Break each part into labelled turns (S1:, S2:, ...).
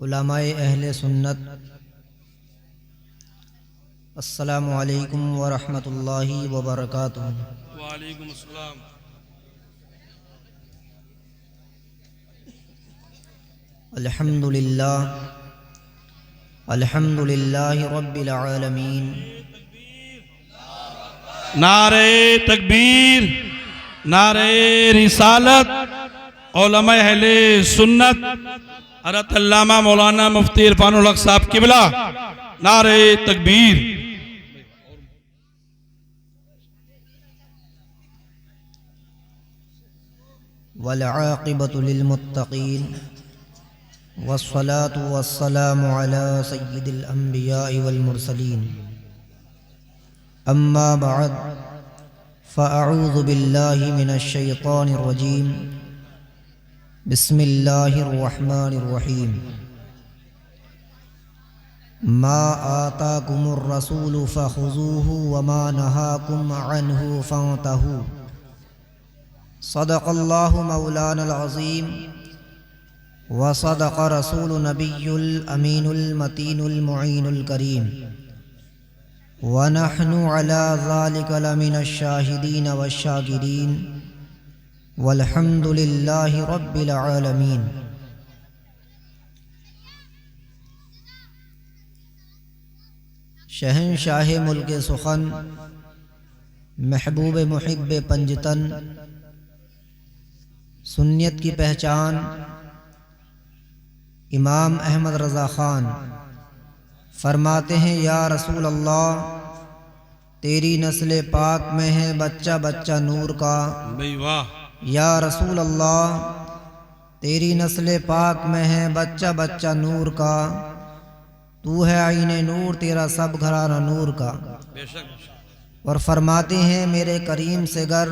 S1: उलमाए अहले सुन्नत, अस्सलामु अलैकुम व रहमतुल्लाहि व बरकातुहू।
S2: वालेकुम अस्सलाम।
S1: अल्हम्दुलिल्लाह अल्हम्दुलिल्लाहि रब्बिल आलमीन।
S2: नारे तकबीर, नारे रिसालत, उलमा अहले सुन्नत हज़रत अल्लामा मौलाना मुफ्ती इरफानुल हक साहब किबला, नारे तकबीर।
S1: वल आक़िबतु लिल मुत्तक़ीन वस्सलातु वस्सलामु अला सय्यिदिल अंबियाइ वल मुरसलीन। अम्मा बअद फ़अऊज़ु बिल्लाहि मिनश शैतानिर रजीम। बिस्मिल्लाहिर रहमानिर रहीम। मा आताकुमुर रसूलु फ़ख़ुज़ूहु व मा नहाकुम अन्हु फ़न्तहू। सदक़ल्लाहु मौलानल अज़ीम व सदक़ रसूलु नबियुल अमीनुल मतीनुल मुईनुल करीम व नहनु अला ज़ालिका लमिनश शाहिदीन वश्शाकिरीन वल्हम्दुलिल्लाहि रब्बिल आलमीन। शहंशाह मुल्क सुखन, महबूब मुहिब पंजतन, सुन्नियत की पहचान इमाम अहमद रज़ा ख़ान फरमाते हैं, या रसूल अल्लाह, तेरी नस्ल पाक में है बच्चा बच्चा नूर का।
S2: भाई वाह।
S1: या रसूल अल्लाह, तेरी नस्ल पाक में है बच्चा बच्चा नूर का। तू है आईने नूर, तेरा सब घराना नूर का।
S2: बेशक।
S1: और फरमाते हैं, मेरे करीम से गर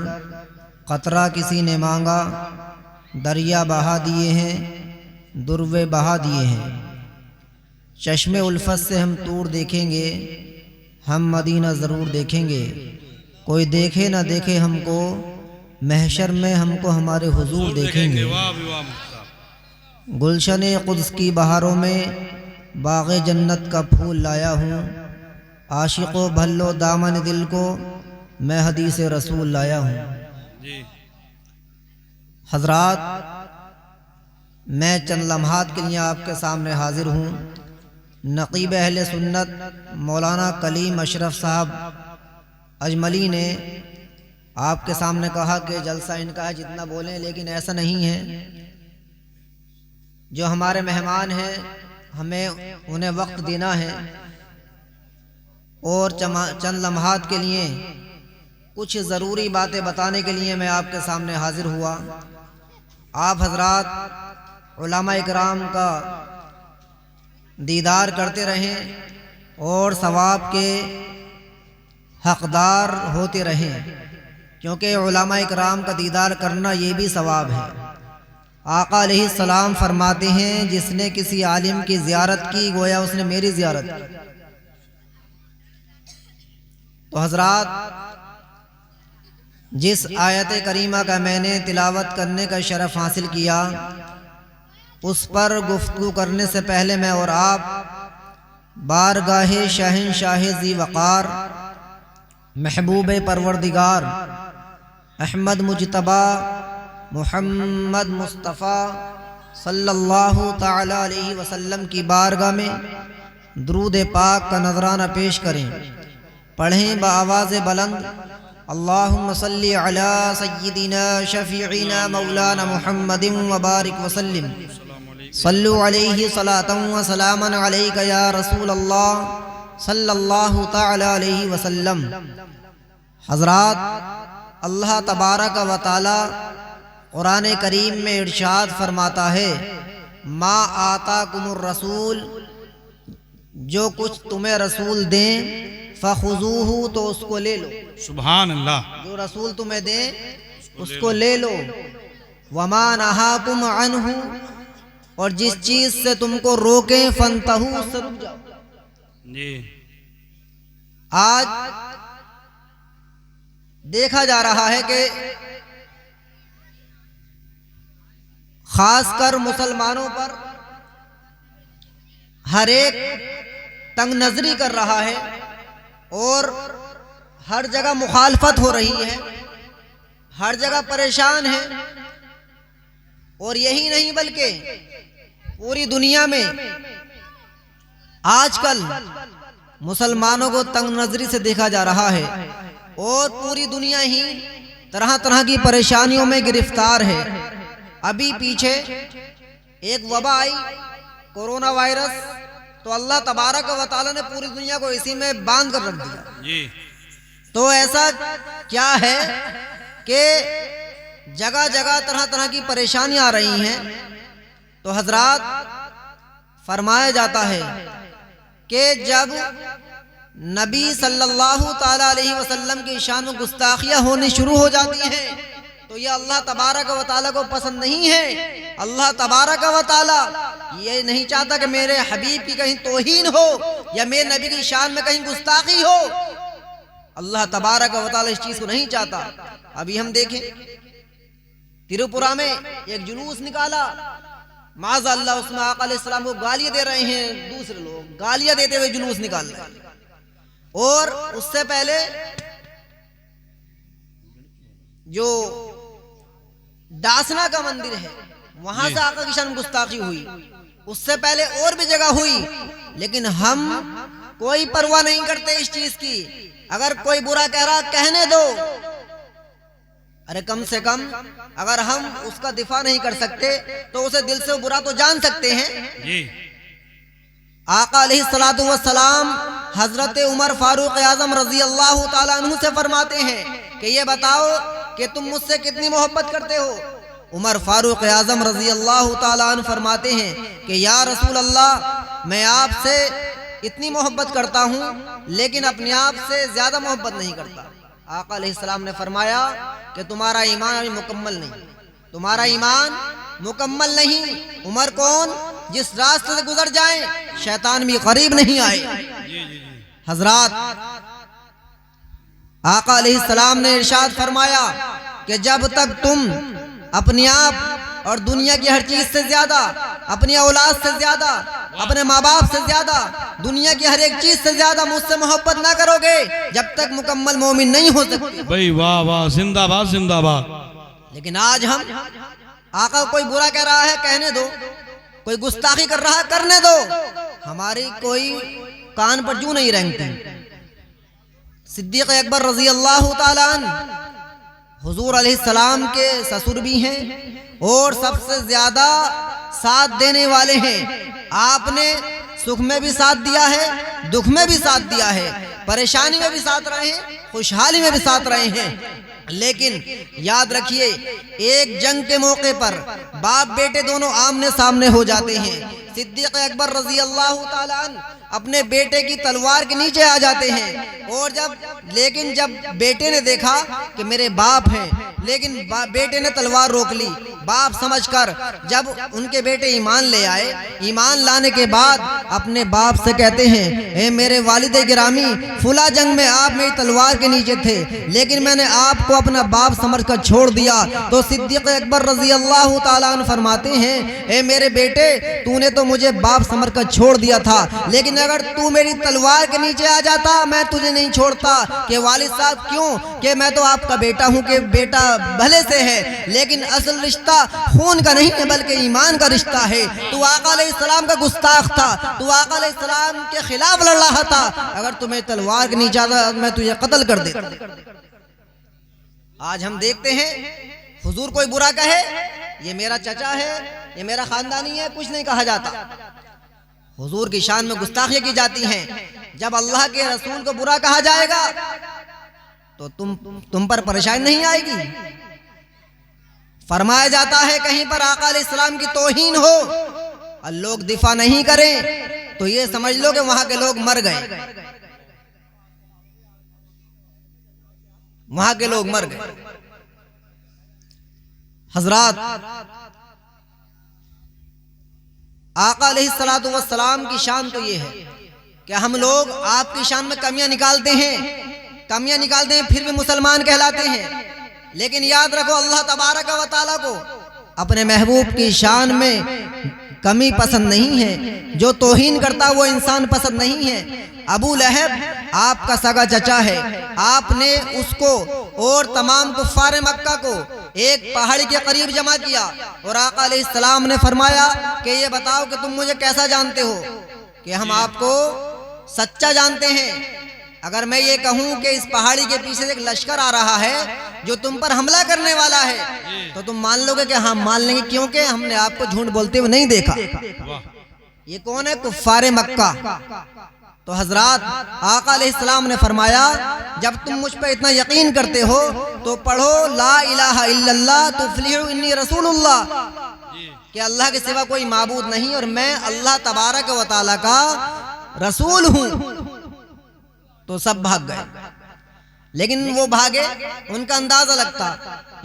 S1: क़तरा किसी ने मांगा, दरिया बहा दिए हैं, दुर्वे बहा दिए हैं। चश्मे उल्फत से हम तूर देखेंगे, हम मदीना ज़रूर देखेंगे। कोई देखे ना देखे हमको, महशर में हमको हमारे हुजूर देखेंगे। गुलशन क़ुद्स की बहारों में बाग़े जन्नत का फूल लाया हूँ। आशिक़ो भल्लो दामन दिल को मैं हदीस रसूल लाया हूँ। हज़रात, मैं चंद लम्हात के लिए आपके सामने हाजिर हूँ। नक़ीब अहले सुन्नत मौलाना कलीम अशरफ साहब अजमली ने आपके सामने कहा कि जलसा इनका है, जितना बोलें, लेकिन ऐसा नहीं है। जो हमारे मेहमान हैं, हमें उन्हें वक्त देना है और चंद लम्हात के लिए कुछ ज़रूरी बातें बताने के लिए मैं आपके सामने हाजिर हुआ। आप हज़रात उलमा इकराम का दीदार करते रहें और सवाब के हक़दार होते रहें, क्योंकि उलमा इकराम का दीदार करना ये भी सवाब है। आका अलैहिस्सलाम फरमाते हैं, जिसने किसी आलिम की ज़ियारत की गोया उसने मेरी ज़ियारत की। तो हज़रात, जिस आयत करीमा का मैंने तिलावत करने का शरफ़ हासिल किया, उस पर गुफ्तगू करने से पहले मैं और आप बारगाहे शहंशाह ज़ी वक़ार महबूब परवरदिगार अहमद मुजतबा मुहम्मद मुस्तफ़ा सल्लल्लाहु ताला अलैहि वसल्लम की बारगाह में दुरूद पाक का नजराना पेश करें। पढ़ें बाआवाज़ बुलंद, अल्लाहुम्मा सल्ली अला सय्यिदिना शफ़ीइना मौलाना मुहम्मदिन व बारिक वसल्लिम। सल्लु अलैहि सलातन व सलामन अलैका या रसूल अल्लाह सल्लल्लाहु ताला अलैहि वसल्लम। हज़रात, अल्लाह तबारक व तआला कुरान करीम में इरशाद फरमाता है, मा आताकुमुर रसूल, जो कुछ तुम्हें रसूल दें, फ़ख़ुज़ूहु, तो उसको ले लो।
S2: सुभान अल्लाह।
S1: जो रसूल तुम्हें दें उसको ले लो। वमा नहाकुम अन्हु, और जिस चीज से तुमको रोकें, फंतहू, उससे रुक जाओ।
S2: जी।
S1: आज देखा जा रहा है कि खासकर मुसलमानों पर हर एक तंग नजरी कर रहा है और हर जगह मुखालफत हो रही है, हर जगह परेशान है। और यही नहीं बल्कि पूरी दुनिया में आजकल मुसलमानों को तंग नजरी से देखा जा रहा है और पूरी दुनिया ही तरह तरह की परेशानियों में गिरफ्तार है। अभी पीछे एक वबा आई, कोरोना वायरस, तो अल्लाह तबारक व तआला ने पूरी दुनिया को इसी में बांध कर रख दिया
S2: जी।
S1: तो ऐसा क्या है कि जगह जगह तरह तरह की परेशानियां आ रही हैं। तो हजरात फरमाया जाता है कि जब नबी सल्लल्लाहु ताला अलैहि वसल्लम की शान में गुस्ताखियां होनी शुरू हो जाती हैं तो ये अल्लाह तबारक व तआला को पसंद नहीं है। अल्लाह तबारक व तआला ये नहीं चाहता कि मेरे हबीब की कहीं तौहीन हो या मेरे नबी की शान में कहीं गुस्ताखी हो। अल्लाह तबारक व तआला इस चीज को नहीं चाहता। अभी हम देखें तिरुपुरा में एक जुलूस निकाला, माज़अल्लाह उसमें आका अलैहिस्सलाम को गालियां दे रहे हैं, दूसरे लोग गालियां देते हुए जुलूस निकाल रहे हैं। और उससे पहले जो डासना का मंदिर है वहां से आका की शान गुस्ताखी हुई, उससे पहले और भी जगह हुई, लेकिन हम कोई परवाह नहीं करते इस चीज की। अगर कोई बुरा कह रहा कहने दो, अरे कम से कम अगर हम उसका दिफा नहीं कर सकते तो उसे दिल से बुरा तो जान सकते हैं
S2: जी।
S1: आका अलैहिस्सलातु वस्सलाम हजरत उमर फारूक आजम रजी अल्लाह ताला अन्हु से फरमाते हैं कि ये बताओ कि तुम मुझसे कितनी मोहब्बत करते हो। उमर फारूक आजम रजी अल्लाह ताला अन्हु फरमाते हैं कि या रसूल अल्लाह, मैं आपसे इतनी मोहब्बत करता हूँ लेकिन अपने आप से ज्यादा मोहब्बत नहीं करता। आका अलैहिस्सलाम ने फरमाया कि तुम्हारा ईमान अभी मुकम्मल नहीं, तुम्हारा ईमान मुकम्मल नहीं। उमर कौन? जिस रास्ते से गुजर जाए शैतान भी करीब नहीं आए। हजरात, आका अलैहिस्सलाम ने इरशाद फरमाया कि जब तक तुम अपने आप और दुनिया की हर चीज से ज्यादा, अपनी औलाद से ज्यादा, अपने माँ बाप से ज्यादा, दुनिया की हर एक चीज से ज्यादा मुझसे मोहब्बत ना करोगे, जब तक मुकम्मल मोमिन नहीं हो सकते।
S2: भाई वाह वाह, जिंदाबाद जिंदाबाद।
S1: लेकिन आज हम आका कोई बुरा कह रहा है कहने दो, कोई गुस्ताखी कर रहा है करने दो, हमारी कोई कान पर जू नहीं रेंगती। सिद्दीक अकबर रजी अल्लाह ताला अन्हु हुजूर अलैहिस्सलाम के ससुर भी हैं और सबसे ज्यादा साथ देने वाले हैं। आपने सुख में भी साथ दिया है, दुख में भी साथ दिया है, परेशानी में भी साथ रहे हैं, खुशहाली में भी साथ रहे हैं। लेकिन याद रखिए, एक जंग के मौके पर बाप बेटे दोनों आमने सामने हो जाते हैं। सिद्दीक अकबर रजी अल्लाह ताला अन्हु अपने बेटे की तलवार के नीचे आ जाते हैं और लेकिन जब बेटे ने देखा कि मेरे बाप हैं, लेकिन बेटे ने तलवार रोक ली। बाप समझकर जब उनके बेटे ईमान ले आए, ईमान लाने के बाद अपने बाप से कहते हैं, ए मेरे वालिद गिरामी, फुला जंग में आप मेरी तलवार के नीचे थे लेकिन मैंने आपको अपना बाप समझकर छोड़ दिया। तो सिद्दीक अकबर रजी अल्लाह ताला अन्हु फरमाते हैं, ए मेरे बेटे, तूने तो मुझे बाप समझकर छोड़ दिया था, लेकिन अगर तू मेरी तलवार के नीचे आ जाता मैं तुझे नहीं छोड़ता। कि वालिद साहब क्यों? कि मैं तो आपका बेटा हूँ, कि बेटा भले से है लेकिन असल रिश्ता खून का नहीं है बल्कि ईमान का रिश्ता है। तू आका अलैहिस्सलाम का गुस्ताख था, तू आका अलैहिस्सलाम के खिलाफ लड़ रहा था, अगर तुम्हें तलवार के नीचे आता मैं तुझे कत्ल कर देता। आज हम देखते हैं हुजूर कोई बुरा कहे, ये मेरा चचा है, ये मेरा खानदानी है, कुछ नहीं कहा जाता। हुजूर की शान में गुस्ताखियां की जाती हैं। जब अल्लाह के रसूल को बुरा कहा जाएगा तो तुम पर परेशानी नहीं आएगी। फरमाया जाता है कहीं पर आका अलैहिस्सलाम की तौहीन हो और लोग दिफा नहीं करें तो ये समझ लो कि वहां के लोग मर गए, वहां के लोग मर गए। हजरात, आका अलैहिस्सलातु वस्सलाम की शान तो ये है कि हम लोग आपकी शान में कमियां निकालते हैं फिर भी मुसलमान कहलाते हैं। लेकिन याद रखो, अल्लाह तबारक व तआला को अपने महबूब की शान में कमी पसंद नहीं है, जो तौहीन करता वो इंसान पसंद नहीं है। अबू लहब आपका सगा चचा है, आपने उसको और तमाम कुफ्फार मक्का को एक पहाड़ी के करीब जमा किया और आका अलैहिस्सलाम ने फरमाया कि ये बताओ कि तुम मुझे कैसा जानते हो, कि हम आपको सच्चा जानते हैं। अगर मैं ये कहूं कि इस पहाड़ी के पीछे से एक लश्कर आ रहा है जो तुम पर हमला करने वाला है, तो तुम मान लोगे कि हाँ मान लेंगे, क्योंकि हमने आपको झूठ बोलते हुए नहीं देखा। ये कौन है? कुफ्फारे मक्का। तो हजरात आका अलैहिस्सलाम ने फरमाया जब तुम मुझ पर इतना यकीन करते हो तो पढ़ो ला इलाहा इल्लल्लाह तुफ्लिहु इन्नी रसूलुल्लाह, कि अल्लाह के सिवा कोई माबूद नहीं और मैं अल्लाह तबारक व तआला का रसूल हूँ। तो सब भाग गए, लेकिन वो भागे, उनका अंदाजा लगता।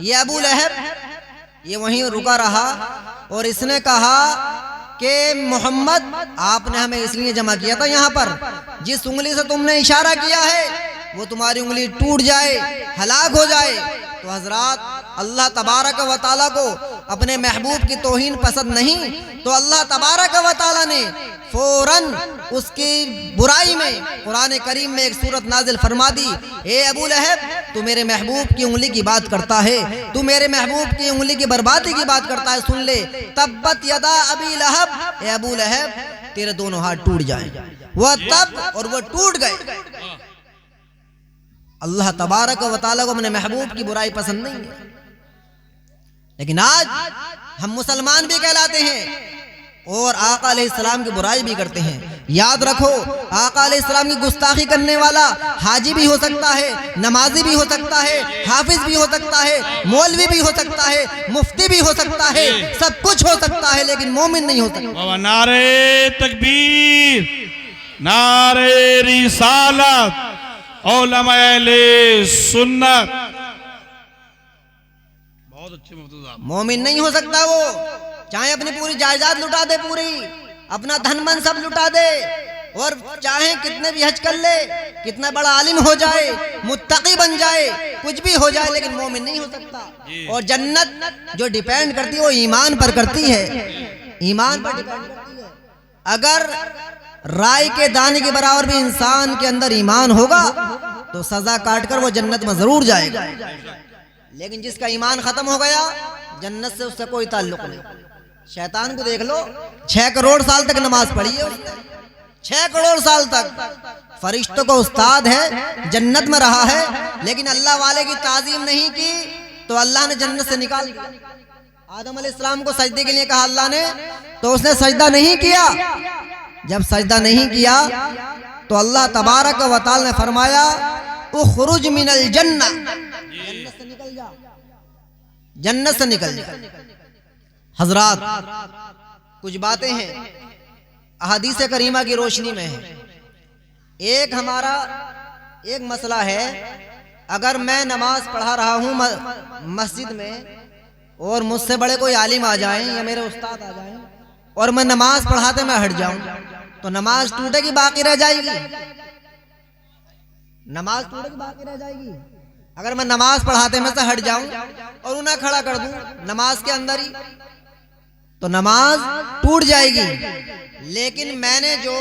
S1: ये अबू लहब ये वहीं रुका रहा और इसने कहा कि मोहम्मद आपने हमें इसलिए जमा किया था यहाँ पर, जिस उंगली से तुमने इशारा किया है वो तुम्हारी उंगली टूट जाए, हलाक हो जाए। तो हजरात अल्लाह तबारक व तआला को अपने महबूब की तौहीन पसंद नहीं, तो अल्लाह तबारक व तआला ने फौरन उसकी बुराई में कुरान करीम में एक सूरत नाजिल फरमा दी, ए अबू लहब तू मेरे महबूब की उंगली की बात करता है, तू मेरे महबूब की उंगली की बर्बादी की बात करता है, सुन ले, तब्बत यदा अबी लहब, ए अबू लहब तेरे दोनों हाथ टूट जाएं। वह तब और वह टूट गए। अल्लाह तबारक व तआला को अपने महबूब की बुराई पसंद नहीं है। लेकिन आज हम मुसलमान भी कहलाते हैं और आका अलैहिस्सलाम की बुराई भी करते हैं। याद रखो, आका अलैहिस्सलाम की गुस्ताखी करने वाला हाजी भी हो सकता है, नमाजी भी हो सकता है, हाफिज भी हो सकता है, मौलवी भी हो सकता है, मुफ्ती भी हो सकता है, सब कुछ हो सकता है, लेकिन मोमिन नहीं हो सकता।
S2: नारे तकबीर, नारे रिसालत, उलमाए सुन्नत। बहुत अच्छे मुफ्ती साहब।
S1: मोमिन नहीं हो सकता वो, चाहे अपनी पूरी जायदाद लुटा दे, पूरी अपना धन मन सब लुटा दे, और चाहे कितने भी हज कर ले, कितना बड़ा आलिम हो जाए, मुत्तकी बन जाए, कुछ भी हो जाए, लेकिन मोमिन नहीं हो सकता। और जन्नत जो डिपेंड करती है वो ईमान पर करती है, ईमान पर डिपेंड करती है। अगर राई के दाने के बराबर भी इंसान के अंदर ईमान होगा तो सजा काट कर वो जन्नत में जरूर जाएगा। लेकिन जिसका ईमान खत्म हो गया, जन्नत से उसका कोई ताल्लुक नहीं। शैतान को देख लो, 6 करोड़ साल तक नमाज पढ़ी है उसने, 6 करोड़ साल तक फरिश्तों को उस्ताद है, जन्नत में रहा है, लेकिन अल्लाह वाले की ताजीम नहीं की तो अल्लाह ने जन्नत से निकाल दिया। आदम अलैहिस्सलाम को सजदे के लिए कहा अल्लाह ने, तो उसने सजदा नहीं किया। जब सजदा नहीं किया तो अल्लाह तबारक व तआला ने फरमाया उखरुज मिनल जन्नह, जन्नत से निकल जा, जन्नत से निकल जा। हजरात कुछ बातें हैं अहादीस करीमा की रोशनी में है। एक हमारा एक मसला है, अगर मैं नमाज पढ़ा रहा हूँ मस्जिद में और मुझसे बड़े कोई आलिम आ जाएं या मेरे उस्ताद आ जाएं और मैं नमाज पढ़ाते मैं हट जाऊं, तो नमाज टूटेगी, बाकी रह जाएगी। नमाज टूटेगी, बाकी रह जाएगी। अगर मैं नमाज पढ़ाते में से हट जाऊं और उन्हें खड़ा कर दूं नमाज के अंदर ही, तो नमाज टूट जाएगी। लेकिन मैंने जो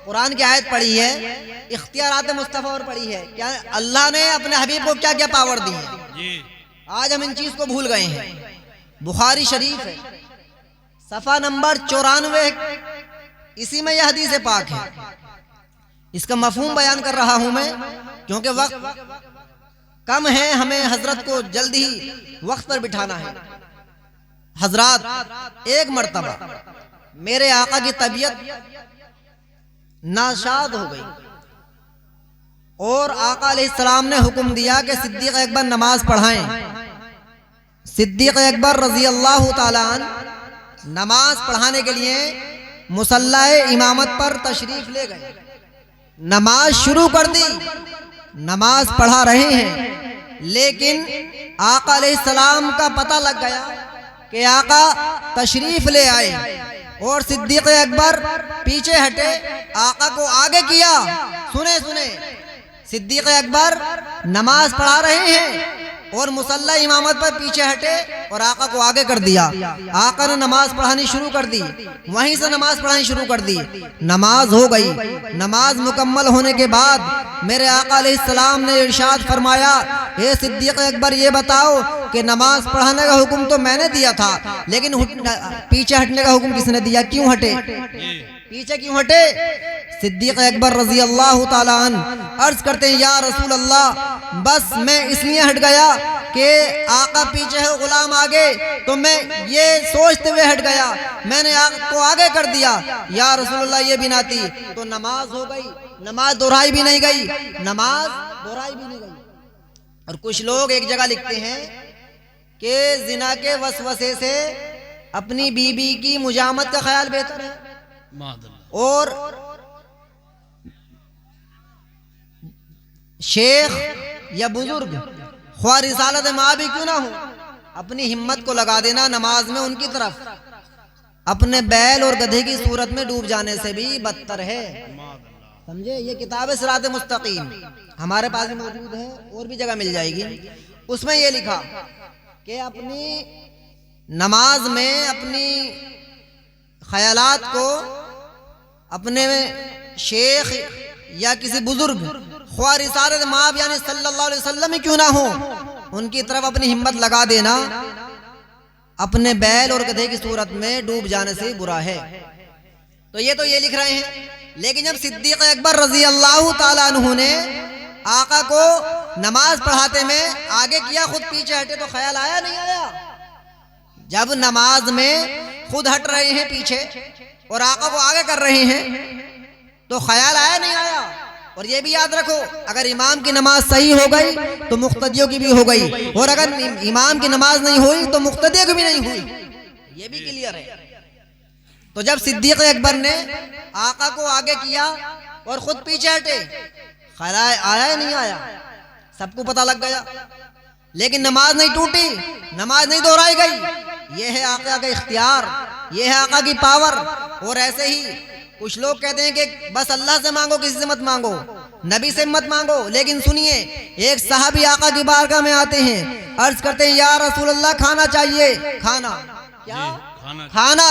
S1: कुरान की आयत पढ़ी है, इख्तियारात मुस्तफा और पढ़ी है, क्या अल्लाह ने अपने हबीब को क्या क्या पावर दी है, आज हम इन चीज को भूल गए हैं। बुखारी शरीफ है, सफा नंबर 94, इसी में यह हदीस पाक है। इसका मफहूम बयान कर रहा हूं मैं, क्योंकि वक्त कम है, हमें हजरत को जल्दी ही वक्त पर बिठाना है। हजरात एक मर्तबा मेरे आका की तबीयत नाशाद हो गई और आका अलैहिस्सलाम ने हुक्म दिया कि सिद्दीक अकबर नमाज पढ़ाएं। सिद्दीक अकबर रजी अल्लाह ताला अन्हु नमाज पढ़ाने के लिए मुसल्लाए इमामत पर तशरीफ ले गए, नमाज शुरू कर दी, नमाज पढ़ा रहे हैं। लेकिन आका अलैहिस्सलाम का पता लग गया कि आका तशरीफ ले आए और सिद्दीक अकबर पीछे हटे, आका को आगे किया। सुने सुने, सिद्दीक अकबर नमाज पढ़ा रहे हैं और मुसल्ला इमामत पर पीछे हटे और आका को आगे कर दिया। आका ने नमाज पढ़ानी शुरू कर दी, वहीं से नमाज पढ़ानी शुरू कर दी। नमाज हो गई। नमाज मुकम्मल होने के बाद मेरे आका अलैहिस्सलाम ने इरशाद फरमाया, ए सिद्दीक़ अकबर, ये बताओ कि नमाज पढ़ाने का हुक्म तो मैंने दिया था, लेकिन पीछे हटने का हुक्म किसने दिया? क्यों हटे? पीछे क्यों हटे? सिद्दीक़ अकबर रज़ी अल्लाह ताला अन्हु अर्ज करते हैं, या रसूल अल्लाह, बस मैं इसलिए हट गया कि आका पीछे है, गुलाम आगे, तो मैं ये सोचते हुए हट गया, मैंने आका को आगे कर दिया। या रसूल अल्लाह, ये बिना थी तो नमाज हो गई, नमाज दोहराई भी नहीं गई, नमाज दोहराई भी नहीं गई। और कुछ लोग एक जगह लिखते हैं कि जिना के वसवसे से अपनी बीबी की मुजामत का ख्याल बेहतर है, और शेख या बुजुर्ग ख्वाह रिसालत माँ भी क्यों ना हो, अपनी हिम्मत को लगा देना नमाज में उनकी तरफ, अपने बैल और गधे की सूरत में डूब जाने से भी बदतर है। समझे? ये किताब है सिरात मुस्तकीम, हमारे पास भी मौजूद है, और भी जगह मिल जाएगी। उसमें ये लिखा कि अपनी नमाज में अपनी ख्यालात को अपने शेख या किसी बुजुर्ग ख्वाह रिसालत माँ यानी सल्लल्लाहु अलैहि वसल्लम ही क्यों ना हो, उनकी तरफ अपनी हिम्मत लगा देना अपने बैल और गधे की सूरत में डूब जाने से बुरा है। तो ये लिख रहे हैं। लेकिन जब सिद्दीक़ अकबर रज़ी अल्लाह ताला अन्हु ने आका को नमाज पढ़ाते में आगे किया, खुद पीछे हटे, तो ख्याल आया नहीं आया? जब नमाज में खुद हट रहे हैं पीछे और आका को आगे कर रहे हैं, तो ख्याल आया नहीं आया? और ये भी याद रखो, अगर इमाम की नमाज सही हो गई तो मुक्तदियों की भी हो गई, और अगर इमाम की नमाज नहीं हुई तो मुक्तदियों की भी नहीं हुई। ये भी क्लियर है। तो जब सिद्दीक़ अकबर ने आका को आगे किया और खुद पीछे हटे, ख्याल आया नहीं आया? सबको पता लग गया, लेकिन नमाज नहीं टूटी, नमाज नहीं दोहराई गई। ये है आका का इख्तियार, ये है आका की पावर। और ऐसे ही कुछ लोग कहते हैं कि बस अल्लाह से मांगो, किसी से मत मांगो, नबी से मत मांगो। लेकिन सुनिए, एक साहबी आका की बारगाह में आते हैं, अर्ज करते हैं, या रसूल अल्लाह, खाना चाहिए। खाना क्या? खाना।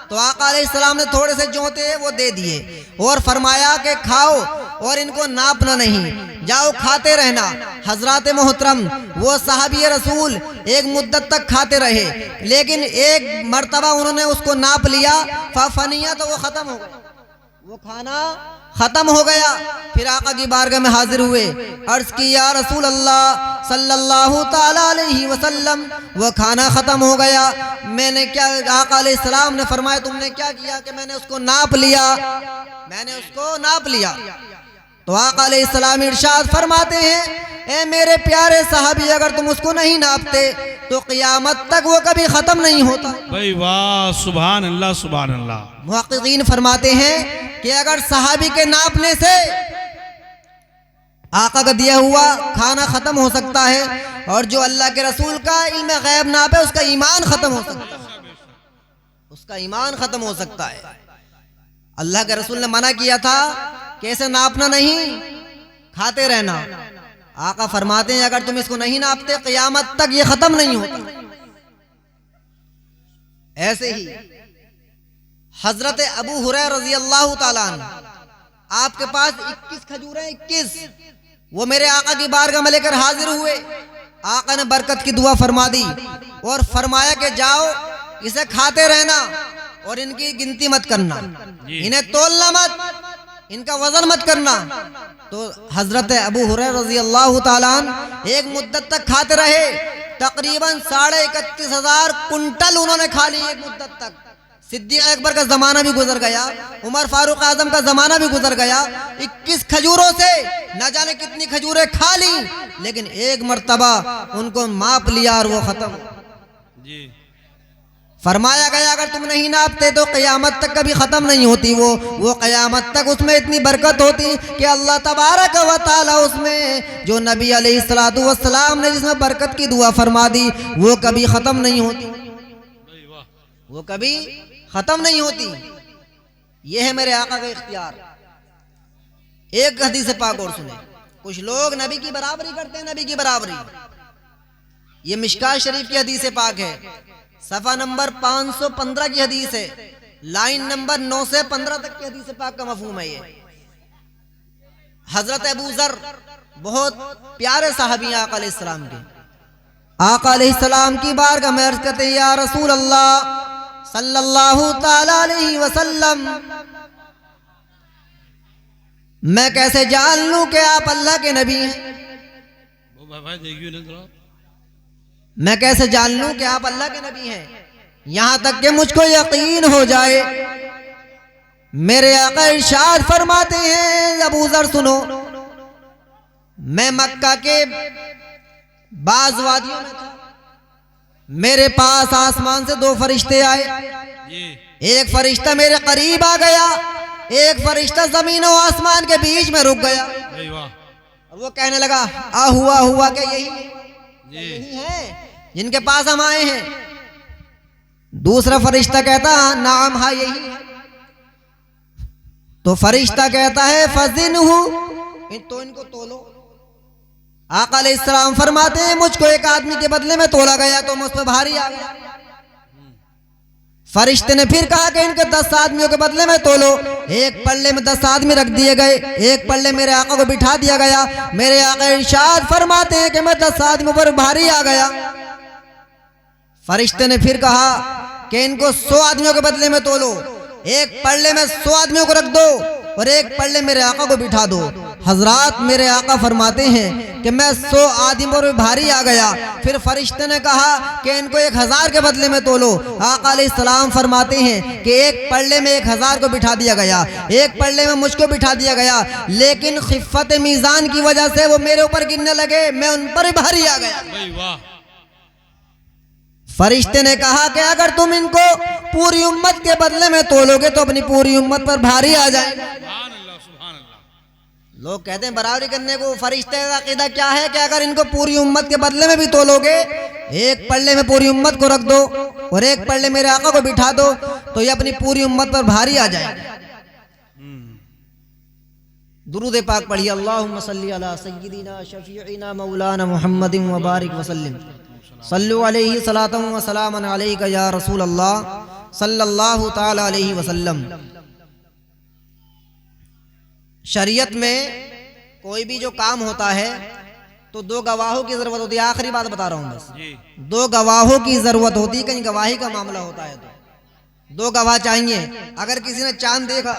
S1: तो आका अलैहिस्सलाम ने थोड़े से जोते वो दे दिए और फरमाया कि खाओ और इनको नापना नहीं, जाओ खाते रहना। हजरत मोहतरम वो साहबी रसूल एक मुद्दत तक खाते रहे, लेकिन एक मर्तबा उन्होंने उसको नाप लिया, फनिया, तो वो खत्म हो गया, वो खाना खत्म हो गया। फिर आका की बारगाह में हाजिर हुए, अर्ज की, या रसूल अल्लाह सल्लल्लाहु ताला अलैहि वसल्लम, वो खाना खत्म हो गया, मैंने क्या? आका अलैहिस्सलाम ने फरमाया, तुमने क्या किया? कि मैंने उसको नाप लिया, मैंने उसको नाप लिया। तो आका अलैहिस्सलाम इरशाद फरमाते हैं, ए मेरे प्यारे साहबी, अगर तुम उसको नहीं नापते तो क़यामत तक वो कभी खत्म नहीं होता।
S2: भाई वाह, सुभान अल्लाह, सुभान अल्लाह।
S1: मुहक्किकीन फरमाते हैं कि अगर साहबी के नापने से आका का दिया हुआ खाना खत्म हो सकता है, और जो अल्लाह के रसूल का इल्म गैब नापे उसका ईमान खत्म हो सकता है, उसका ईमान खत्म हो सकता है। अल्लाह के रसूल ने मना किया था कि ऐसे नापना नहीं, खाते रहना। आका फरमाते हैं, अगर तुम इसको नहीं नापते क़यामत तक ये खत्म नहीं होता। ऐसे ही हजरत अबू हुरैरा रज़ी अल्लाह ताला अन्हु, आपके पास 21 खजूरें, 21, वो मेरे आका की बारगाह में लेकर हाजिर हुए। आका ने बरकत की दुआ फरमा दी और फरमाया कि जाओ इसे खाते रहना और इनकी गिनती मत करना, इन्हें तोलना मत, इनका वजन मत करना। तो हजरत अबू हुरैरा रज़ी अल्लाह ताला अन्हु एक मुद्दत तक खाते रहे, तकरीबन 31,500 कुंटल उन्होंने खा ली एक मुद्दत तक। सिद्दीक़ अकबर का जमाना भी गुजर गया, उमर फारूक आजम का जमाना भी गुजर गया, 21 खजूरों से न जाने कितनी खजूरें खा ली, लेकिन एक मर्तबा उनको माप लिया और वो खत्म। फरमाया गया, अगर तुम नहीं नापते तो क़यामत तक कभी खत्म नहीं होती वो क़यामत तक उसमें इतनी बरकत होती कि अल्लाह तबारक व तआला उसमें जो नबी अलैहिस्सलातु वस्सलाम ने जिसमें बरकत की दुआ फरमा दी वो कभी खत्म नहीं होती, वो कभी खत्म नहीं होती। ये है मेरे आका का इख्तियार। एक हदीस पाक और सुने, कुछ लोग नबी की बराबरी करते हैं, नबी की बराबरी। ये मिशकात शरीफ की हदीस पाक है, सफ़ा नंबर 515 की हदीस है, लाइन नंबर 9 से 15 तक की हदीस पाक का मफहूम है। ये हजरत अबू ज़र बहुत प्यारे साहबी हैं आका अलैहिस्सलाम के। आका अलैहिस्सलाम की बारगाह में अर्ज़ करते हैं, या रसूल अल्लाह सल्लल्लाहु ताला अलैहि वसल्लम, मैं कैसे जान लूं कि आप अल्लाह के नबी हैं? मैं कैसे जान लूं कि आप अल्लाह के नबी हैं? यहां तक कि मुझको यकीन हो जाए। मेरे आका इरशाद फरमाते हैं, अबू ज़र सुनो, मैं मक्का के बाज़ वादियों में था, मेरे पास आसमान से 2 फरिश्ते आए। एक फरिश्ता मेरे करीब आ गया, एक फरिश्ता जमीन और आसमान के बीच में रुक गया। वो कहने लगा, आ हुआ क्या यही है जिनके पास हम आए हैं? दूसरा फरिश्ता कहता, नाम हाँ यही है। तो फरिश्ता कहता है, फज़िनहु, तो इनको तोलो। आका अलैहिस्सलाम फरमाते हैं, मुझको एक आदमी के बदले में तोला गया तो मुझ पर भारी आ गया। फरिश्ते ने फिर कहा कि इनके 10 आदमियों के बदले में तोलो। एक पल्ले में 10 आदमी रख दिए गए, एक पल्ले मेरे आका को बिठा दिया गया। मेरे आका इरशाद फरमाते हैं कि मैं 10 आदमियों पर भारी आ गया। फरिश्ते ने फिर कहा कि इनको 100 आदमियों के बदले में तोलो, एक पल्ले में 100 आदमियों को रख दो और एक पल्ले मेरे आका को बिठा दो। हजरात, मेरे आका फरमाते हैं कि मैं 100 आदमियों पर भारी आ गया। फिर फरिश्ते ने कहा कि इनको 1000 के बदले में तोलो। आका अलैहिस्सलाम फरमाते हैं कि एक पल्ले में 1000 को बिठा दिया गया, एक पल्ले में मुझको बिठा दिया गया, लेकिन खिफ़्फ़त मीज़ान की वजह से वो मेरे ऊपर गिनने लगे, मैं उन पर भारी आ गया। फरिश्ते ने कहा कि अगर तुम इनको पूरी उम्मत के बदले में तोलोगे तो अपनी पूरी उम्मत पर भारी आ जाएगा। लोग कहते हैं बराबरी करने को। फरिश्ते का अकीदा क्या है कि अगर इनको पूरी उम्मत के बदले में भी तोलोगे, एक पल्ले में पूरी उम्मत को रख दो और एक पल्ले मेरे आका को बिठा दो, तो ये अपनी पूरी उम्मत पर भारी आ जाएगा। दुरूद पाक पढ़िए, अल्लाहुम्मा सल्ली अला सय्यिदिना शफीइना मौलाना मुहम्मदिन व बारिक वसल्लिम सल्लु अलैहि सलातन व सलामन अलैका या रसूल अल्लाह सल्लल्लाहु ताला अलैहि वसल्लम। शरीयत में कोई भी जो काम होता है तो 2 गवाहों की जरूरत होती है। आखिरी बात बता रहा हूं, बस 2 गवाहों की जरूरत होती है। कहीं गवाही का मामला होता है तो 2 गवाह चाहिए। अगर किसी ने चांद देखा